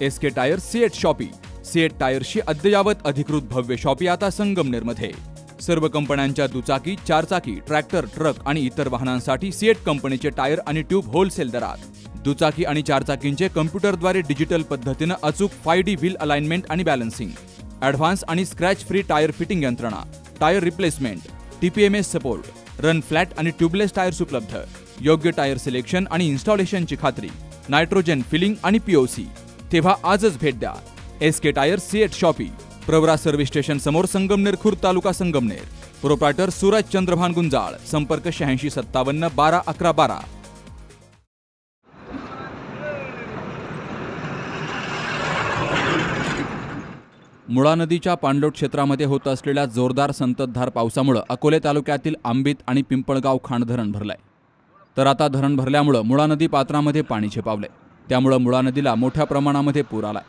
SK tyre CEAT shoppe. CEAT टायर्सची अद्ययावत अधिकृत भव्य शॉपी आता संगमनेरमध्ये। सर्व कंपन्यांच्या दुचाकी, चारचाकी, ट्रॅक्टर, ट्रक आणि इतर वाहनांसाठी सिएट कंपनीचे टायर आणि ट्यूब होलसेल दरात। दुचाकी आणि चारचाकींचे कम्प्युटरद्वारे डिजिटल पद्धतीने अचूक 5D व्हील अलाइनमेंट आणि बॅलन्सिंग, ॲडव्हान्स आणि स्क्रॅच फ्री टायर फिटिंग यंत्रणा, tyre replacement, TPMS support, run flat आणि ट्यूबलेस टायर्स उपलब्ध। योग्य टायर सिलेक्शन आणि इन्स्टॉलेशनची खात्री, नायट्रोजन फिलिंग आणि POC। तेव्हा आजच भेट द्या SK tyre CEAT shoppe, Pravara service station समोर, संगमनेर खुर्द, तालुका संगमनेर। प्रोप्रायटर सूरज चंद्रभान गुंजाळ। संपर्क 8657 12 11 12। मुळा नदीच्या पाणलोट क्षेत्रामध्ये होत असलेल्या जोरदार संततधार पावसामुळे अकोले तालुक्यातील आंबीत आणि पिंपळगाव खांड धरण भरलंय। तर आता धरण भरल्यामुळे मुळा नदी पात्रामध्ये पाणी झेपावलंय। त्यामुळे मुळा नदीला मोठ्या प्रमाणामध्ये पूर आलाय।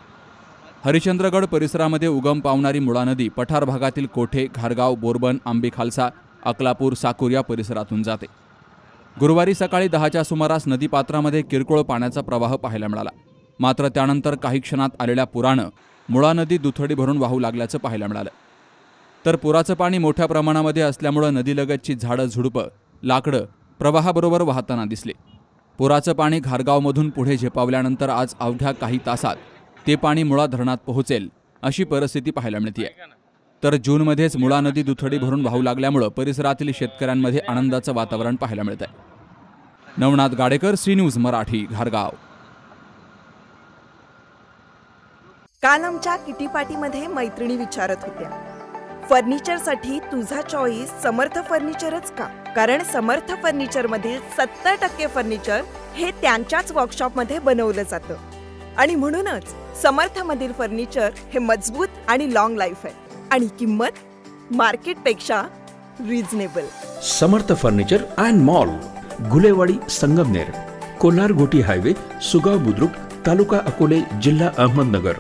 हरिश्चंद्रगड परिसरामध्ये उगम पावणारी मुळा नदी पठार भागातील कोठे, घारगाव, बोरबन, आंबे खालसा, अकलापूर, साकूर या परिसरातून जाते। गुरुवारी सकाळी 10च्या सुमारास नदीपात्रामध्ये किरकोळ पाण्याचा प्रवाह पाहायला मिळाला। मात्र त्यानंतर काही क्षणात आलेल्या पुरानं मुळा नदी दुथडी भरून वाहू लागल्याचं पाहायला मिळालं। तर पुराचं पाणी मोठ्या प्रमाणामध्ये असल्यामुळे नदीलगतची झाडं, झुडपं, लाकडं प्रवाहाबरोबर वाहताना दिसली। पुराचं पाणी घारगावमधून पुढे झेपावल्यानंतर आज अवघ्या काही तासात ते पाणी मुळा धरणात पोहोचेल अशी परिस्थिती पाहायला मिळते। तर जूनमध्येच मुळा नदी दुथडी भरून वाहू लागल्यामुळे परिसरातील शेतकऱ्यांमध्ये आनंदाचं वातावरण पाहायला मिळतंय। नवनाथ गाडेकर, सी न्यूज मराठी, घारगाव। काल आमच्या किटी पार्टीमध्ये मैत्रिणी विचारत होत्या, फर्निचरसाठी तुझा चॉईस समर्थ फर्निचरच का? कारण समर्थ फर्निचर मधील 70% फर्निचर हे त्यांच्याच वर्कशॉपमध्ये बनवलं जातं आणि म्हणूनच समर्थ मधील फर्निचर हे मजबूत आणि लॉंग लाईफ आहे आणि किंमत मार्केटपेक्षा reasonable. Samarth furniture and mall, Gulewadi, Sangamner, Kolar गोटी हायवे, सुगाव बुद्रुक, तालुका अकोले, जिल्हा अहमदनगर।